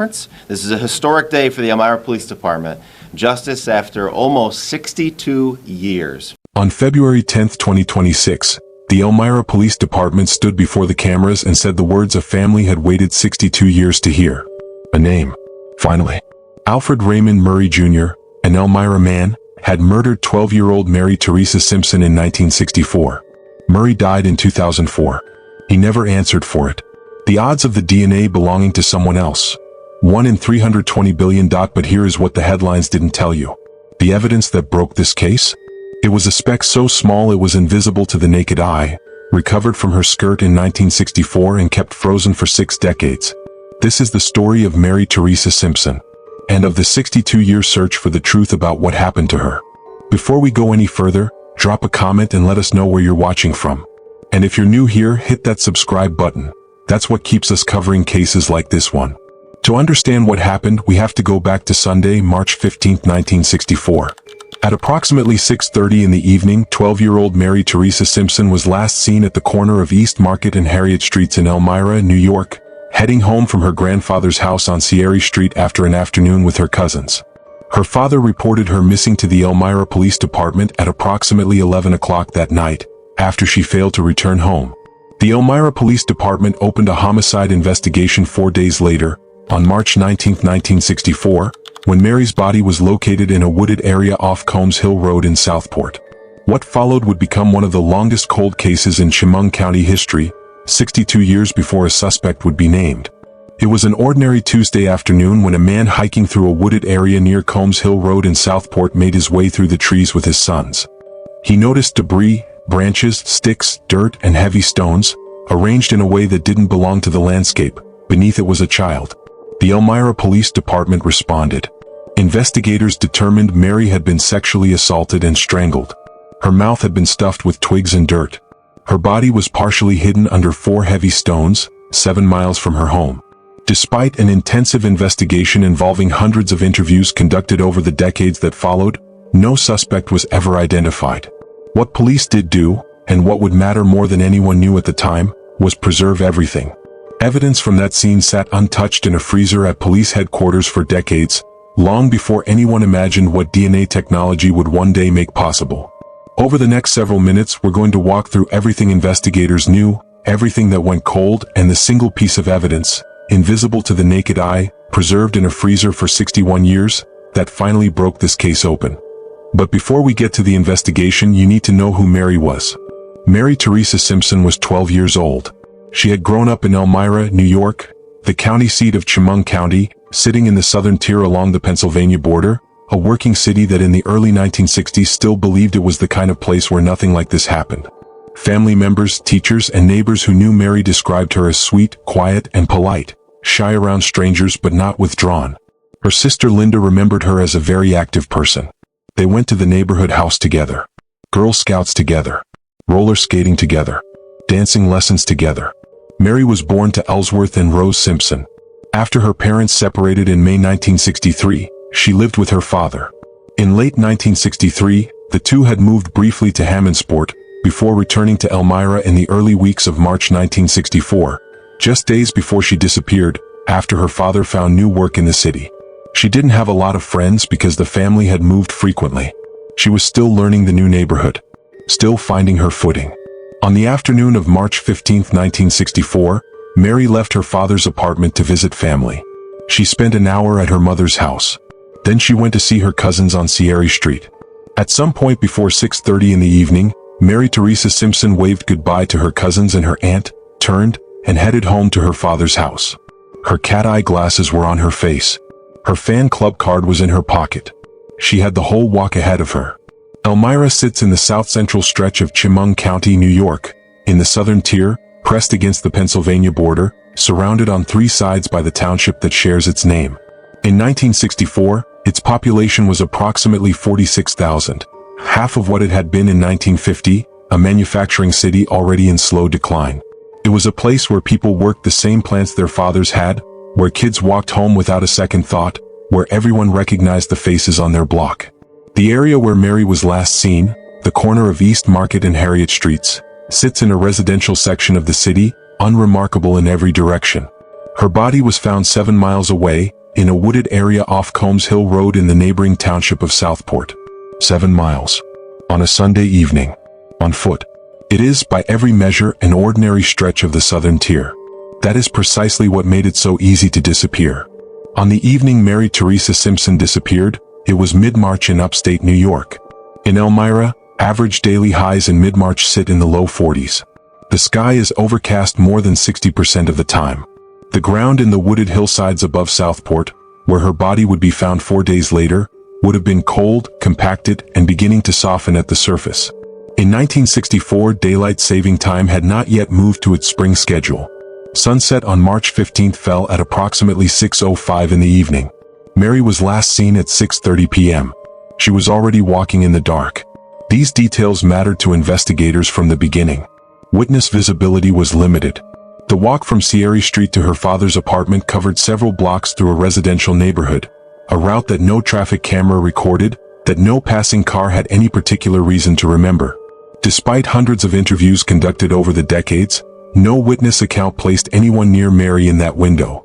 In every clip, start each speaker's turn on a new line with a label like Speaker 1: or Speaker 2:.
Speaker 1: This is a historic day for the Elmira Police Department. Justice after almost 62 years.
Speaker 2: On February 10, 2026, the Elmira Police Department stood before the cameras and said the words a family had waited 62 years to hear. A name. Finally. Alfred Raymond Murray Jr., an Elmira man, had murdered 12-year-old Mary Theresa Simpson in 1964. Murray died in 2004. He never answered for it. The odds of the DNA belonging to someone else. 1 in 320 billion. But here is what the headlines didn't tell you. The evidence that broke this case? It was a speck so small it was invisible to the naked eye, recovered from her skirt in 1964 and kept frozen for 6 decades. This is the story of Mary Theresa Simpson, and of the 62-year search for the truth about what happened to her. Before we go any further, drop a comment and let us know where you're watching from. And if you're new here, hit that subscribe button. That's what keeps us covering cases like this one. To understand what happened, we have to go back to Sunday, March 15, 1964. At approximately 6:30 in the evening, 12-year-old Mary Theresa Simpson was last seen at the corner of East Market and Harriet Streets in Elmira, New York, heading home from her grandfather's house on Sierra Street after an afternoon with her cousins. Her father reported her missing to the Elmira Police Department at approximately 11 o'clock that night, after she failed to return home. The Elmira Police Department opened a homicide investigation 4 days later, on March 19, 1964, when Mary's body was located in a wooded area off Combs Hill Road in Southport. What followed would become one of the longest cold cases in Chemung County history, 62 years before a suspect would be named. It was an ordinary Tuesday afternoon when a man hiking through a wooded area near Combs Hill Road in Southport made his way through the trees with his sons. He noticed debris, branches, sticks, dirt, and heavy stones, arranged in a way that didn't belong to the landscape. Beneath it was a child. The Elmira Police Department responded. Investigators determined Mary had been sexually assaulted and strangled. Her mouth had been stuffed with twigs and dirt. Her body was partially hidden under 4 heavy stones, 7 miles from her home. Despite an intensive investigation involving hundreds of interviews conducted over the decades that followed, no suspect was ever identified. What police did do, and what would matter more than anyone knew at the time, was preserve everything. Evidence from that scene sat untouched in a freezer at police headquarters for decades, long before anyone imagined what DNA technology would one day make possible. Over the next several minutes, we're going to walk through everything investigators knew, everything that went cold, and the single piece of evidence, invisible to the naked eye, preserved in a freezer for 61 years, that finally broke this case open. But before we get to the investigation, you need to know who Mary was. Mary Theresa Simpson was 12 years old. She had grown up in Elmira, New York, the county seat of Chemung County, sitting in the southern tier along the Pennsylvania border, a working city that in the early 1960s still believed it was the kind of place where nothing like this happened. Family members, teachers, and neighbors who knew Mary described her as sweet, quiet, and polite, shy around strangers but not withdrawn. Her sister Linda remembered her as a very active person. They went to the neighborhood house together, Girl Scouts together, roller skating together, dancing lessons together. Mary was born to Ellsworth and Rose Simpson. After her parents separated in May 1963, she lived with her father. In late 1963, the two had moved briefly to Hammondsport, before returning to Elmira in the early weeks of March 1964, just days before she disappeared, after her father found new work in the city. She didn't have a lot of friends because the family had moved frequently. She was still learning the new neighborhood, still finding her footing. On the afternoon of March 15, 1964, Mary left her father's apartment to visit family. She spent an hour at her mother's house. Then she went to see her cousins on Sierra Street. At some point before 6:30 in the evening, Mary Theresa Simpson waved goodbye to her cousins and her aunt, turned, and headed home to her father's house. Her cat-eye glasses were on her face. Her fan club card was in her pocket. She had the whole walk ahead of her. Elmira sits in the south-central stretch of Chemung County, New York, in the southern tier, pressed against the Pennsylvania border, surrounded on 3 sides by the township that shares its name. In 1964, its population was approximately 46,000, half of what it had been in 1950, a manufacturing city already in slow decline. It was a place where people worked the same plants their fathers had, where kids walked home without a second thought, where everyone recognized the faces on their block. The area where Mary was last seen, the corner of East Market and Harriet Streets, sits in a residential section of the city, unremarkable in every direction. Her body was found 7 miles away, in a wooded area off Combs Hill Road in the neighboring township of Southport. 7 miles. On a Sunday evening. On foot. It is, by every measure, an ordinary stretch of the southern tier. That is precisely what made it so easy to disappear. On the evening Mary Theresa Simpson disappeared, it was mid-March in upstate New York. In Elmira, average daily highs in mid-March sit in the low 40s. The sky is overcast more than 60% of the time. The ground in the wooded hillsides above Southport, where her body would be found 4 days later, would have been cold, compacted, and beginning to soften at the surface. In 1964, daylight saving time had not yet moved to its spring schedule. Sunset on March 15 fell at approximately 6:05 in the evening. Mary was last seen at 6:30 p.m. She was already walking in the dark. These details mattered to investigators from the beginning. Witness visibility was limited. The walk from Sierra Street to her father's apartment covered several blocks through a residential neighborhood, a route that no traffic camera recorded, that no passing car had any particular reason to remember. Despite hundreds of interviews conducted over the decades, no witness account placed anyone near Mary in that window.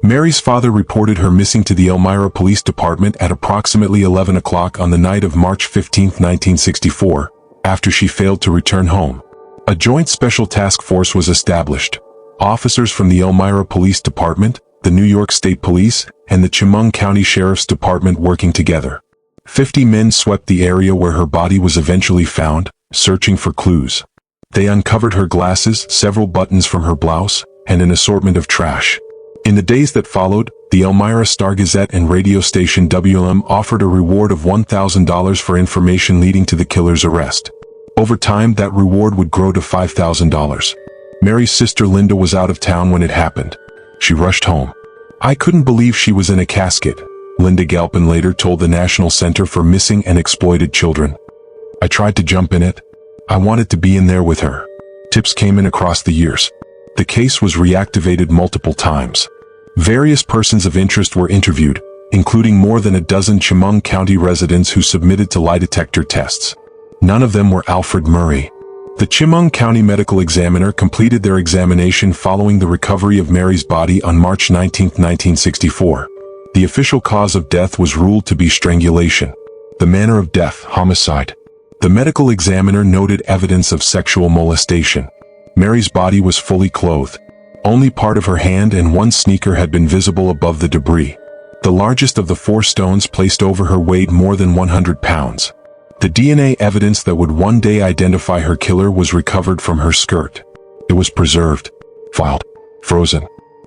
Speaker 2: Mary's father reported her missing to the Elmira Police Department at approximately 11 o'clock on the night of March 15, 1964, after she failed to return home. A joint special task force was established. Officers from the Elmira Police Department, the New York State Police, and the Chemung County Sheriff's Department working together. 50 men swept the area where her body was eventually found, searching for clues. They uncovered her glasses, several buttons from her blouse, and an assortment of trash. In the days that followed, the Elmira Star-Gazette and radio station WLM offered a reward of $1,000 for information leading to the killer's arrest. Over time, that reward would grow to $5,000. Mary's sister Linda was out of town when it happened. She rushed home. "I couldn't believe she was in a casket," Linda Galpin later told the National Center for Missing and Exploited Children. "I tried to jump in it. I wanted to be in there with her." Tips came in across the years. The case was reactivated multiple times. Various persons of interest were interviewed, including more than a dozen Chemung County residents who submitted to lie detector tests. None of them were Alfred Murray. The Chemung County Medical Examiner completed their examination following the recovery of Mary's body on March 19, 1964. The official cause of death was ruled to be strangulation. The manner of death, homicide. The medical examiner noted evidence of sexual molestation. Mary's body was fully clothed. Only part of her hand and one sneaker had been visible above the debris. The largest of the 4 stones placed over her weighed more than 100 pounds. The DNA evidence that would one day identify her killer was recovered from her skirt. It was preserved, filed, frozen.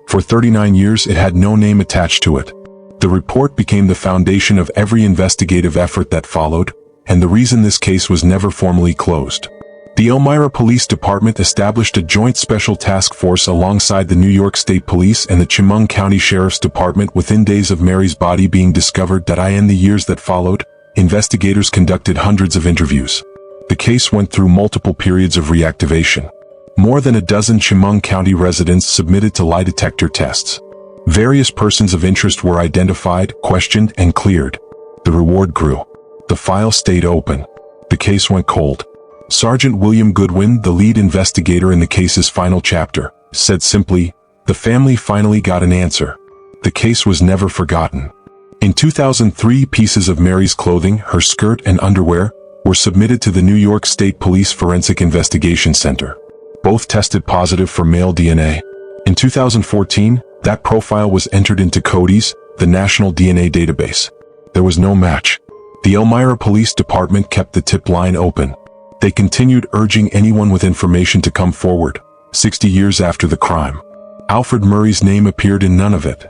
Speaker 2: For 39 years it had no name attached to it. The report became the foundation of every investigative effort that followed, and the reason this case was never formally closed. The Elmira Police Department established a joint special task force alongside the New York State Police and the Chemung County Sheriff's Department within days of Mary's body being discovered. In the years that followed, investigators conducted hundreds of interviews. The case went through multiple periods of reactivation. More than a dozen Chemung County residents submitted to lie detector tests. Various persons of interest were identified, questioned, and cleared. The reward grew. The file stayed open. The case went cold. Sergeant William Goodwin, the lead investigator in the case's final chapter, said simply, "The family finally got an answer." The case was never forgotten. In 2003, pieces of Mary's clothing, her skirt and underwear, were submitted to the New York State Police Forensic Investigation Center. Both tested positive for male DNA. In 2014, that profile was entered into CODIS, the National DNA Database. There was no match. The Elmira Police Department kept the tip line open. They continued urging anyone with information to come forward, 60 years after the crime. Alfred Murray's name appeared in none of it.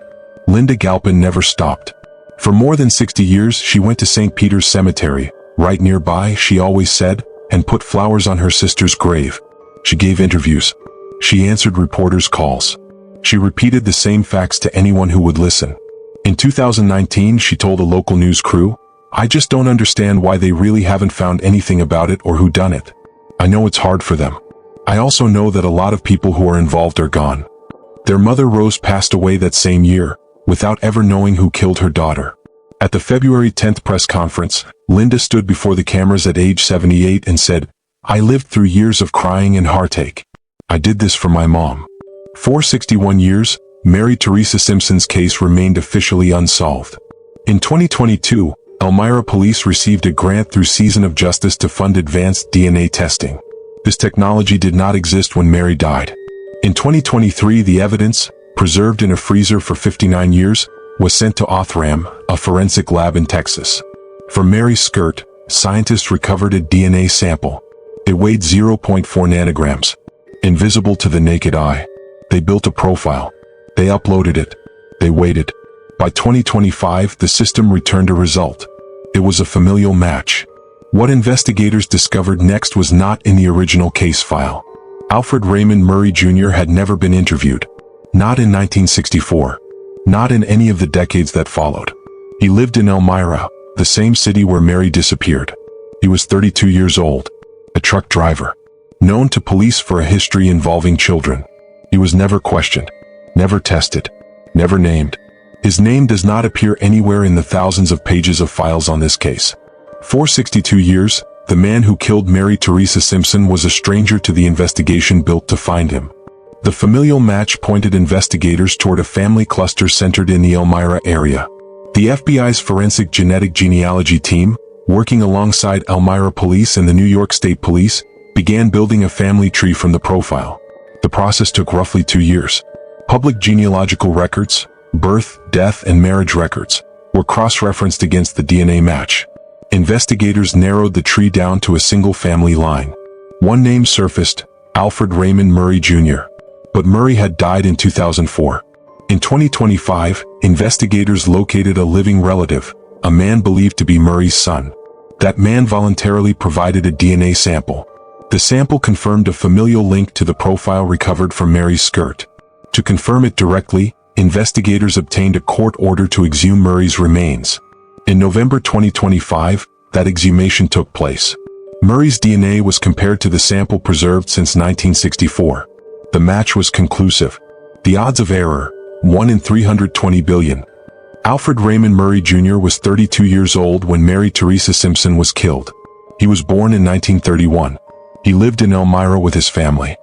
Speaker 2: Linda Galpin never stopped. For more than 60 years, she went to St. Peter's Cemetery, right nearby, she always said, and put flowers on her sister's grave. She gave interviews. She answered reporters' calls. She repeated the same facts to anyone who would listen. In 2019, she told a local news crew, "I just don't understand why they really haven't found anything about it or who done it. I know it's hard for them. I also know that a lot of people who are involved are gone." Their mother Rose passed away that same year, without ever knowing who killed her daughter. At the February 10th press conference, Linda stood before the cameras at age 78 and said, "I lived through years of crying and heartache. I did this for my mom. For 61 years, Mary Theresa Simpson's case remained officially unsolved. In 2022, Elmira Police received a grant through Season of Justice to fund advanced DNA testing. This technology did not exist when Mary died. In 2023, the evidence, preserved in a freezer for 59 years, was sent to Othram, a forensic lab in Texas. From Mary's skirt, scientists recovered a DNA sample. It weighed 0.4 nanograms. Invisible to the naked eye. They built a profile. They uploaded it. They waited. By 2025, the system returned a result. It was a familial match. What investigators discovered next was not in the original case file. Alfred Raymond Murray Jr. had never been interviewed. Not in 1964. Not in any of the decades that followed. He lived in Elmira, the same city where Mary disappeared. He was 32 years old. A truck driver. Known to police for a history involving children. He was never questioned. Never tested. Never named. His name does not appear anywhere in the thousands of pages of files on this case. For 62 years, the man who killed Mary Theresa Simpson was a stranger to the investigation built to find him. The familial match pointed investigators toward a family cluster centered in the Elmira area. The FBI's forensic genetic genealogy team, working alongside Elmira Police and the New York State Police, began building a family tree from the profile. The process took roughly 2 years. Public genealogical records, birth, death, and marriage records, were cross-referenced against the DNA match. Investigators narrowed the tree down to a single family line. One name surfaced, Alfred Raymond Murray Jr. But Murray had died in 2004. In 2025, investigators located a living relative, a man believed to be Murray's son. That man voluntarily provided a DNA sample. The sample confirmed a familial link to the profile recovered from Mary's skirt. To confirm it directly, investigators obtained a court order to exhume Murray's remains. In November 2025, that exhumation took place. Murray's DNA was compared to the sample preserved since 1964. The match was conclusive. The odds of error, 1 in 320 billion. Alfred Raymond Murray Jr. was 32 years old when Mary Theresa Simpson was killed. He was born in 1931. He lived in Elmira with his family.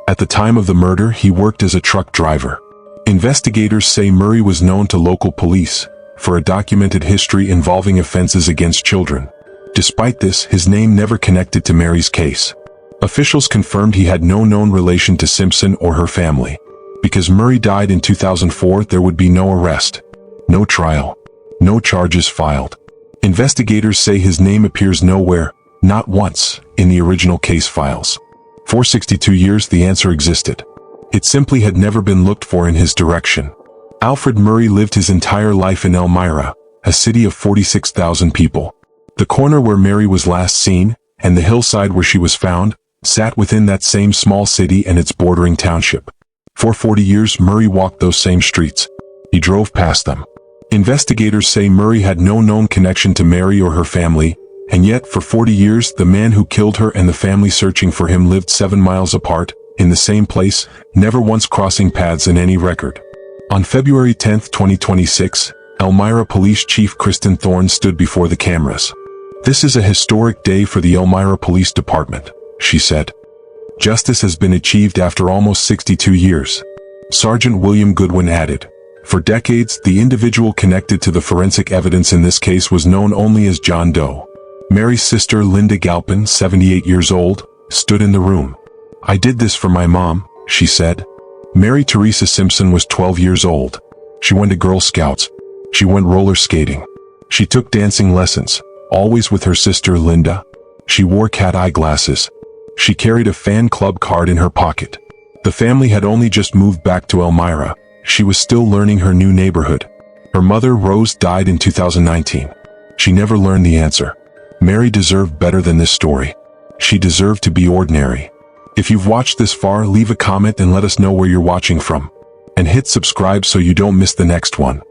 Speaker 2: At the time of the murder, he worked as a truck driver. Investigators say Murray was known to local police for a documented history involving offenses against children. Despite this, his name never connected to Mary's case. Officials confirmed he had no known relation to Simpson or her family. Because Murray died in 2004, there would be no arrest, no trial, no charges filed. Investigators say his name appears nowhere, not once, in the original case files. For 62 years, the answer existed. It simply had never been looked for in his direction. Alfred Murray lived his entire life in Elmira, a city of 46,000 people. The corner where Mary was last seen, and the hillside where she was found, sat within that same small city and its bordering township. For 40 years, Murray walked those same streets. He drove past them. Investigators say Murray had no known connection to Mary or her family, and yet for 40 years, the man who killed her and the family searching for him lived 7 miles apart, in the same place, never once crossing paths in any record. On February 10, 2026, Elmira Police Chief Kristen Thorne stood before the cameras. "This is a historic day for the Elmira Police Department," she said. "Justice has been achieved after almost 62 years. Sergeant William Goodwin added. For decades, the individual connected to the forensic evidence in this case was known only as John Doe. Mary's sister, Linda Galpin, 78 years old, stood in the room. "I did this for my mom," she said. Mary Theresa Simpson was 12 years old. She went to Girl Scouts. She went roller skating. She took dancing lessons, always with her sister Linda. She wore cat eye glasses. She carried a fan club card in her pocket. The family had only just moved back to Elmira. She was still learning her new neighborhood. Her mother, Rose, died in 2019. She never learned the answer. Mary deserved better than this story. She deserved to be ordinary. If you've watched this far, leave a comment and let us know where you're watching from. And hit subscribe so you don't miss the next one.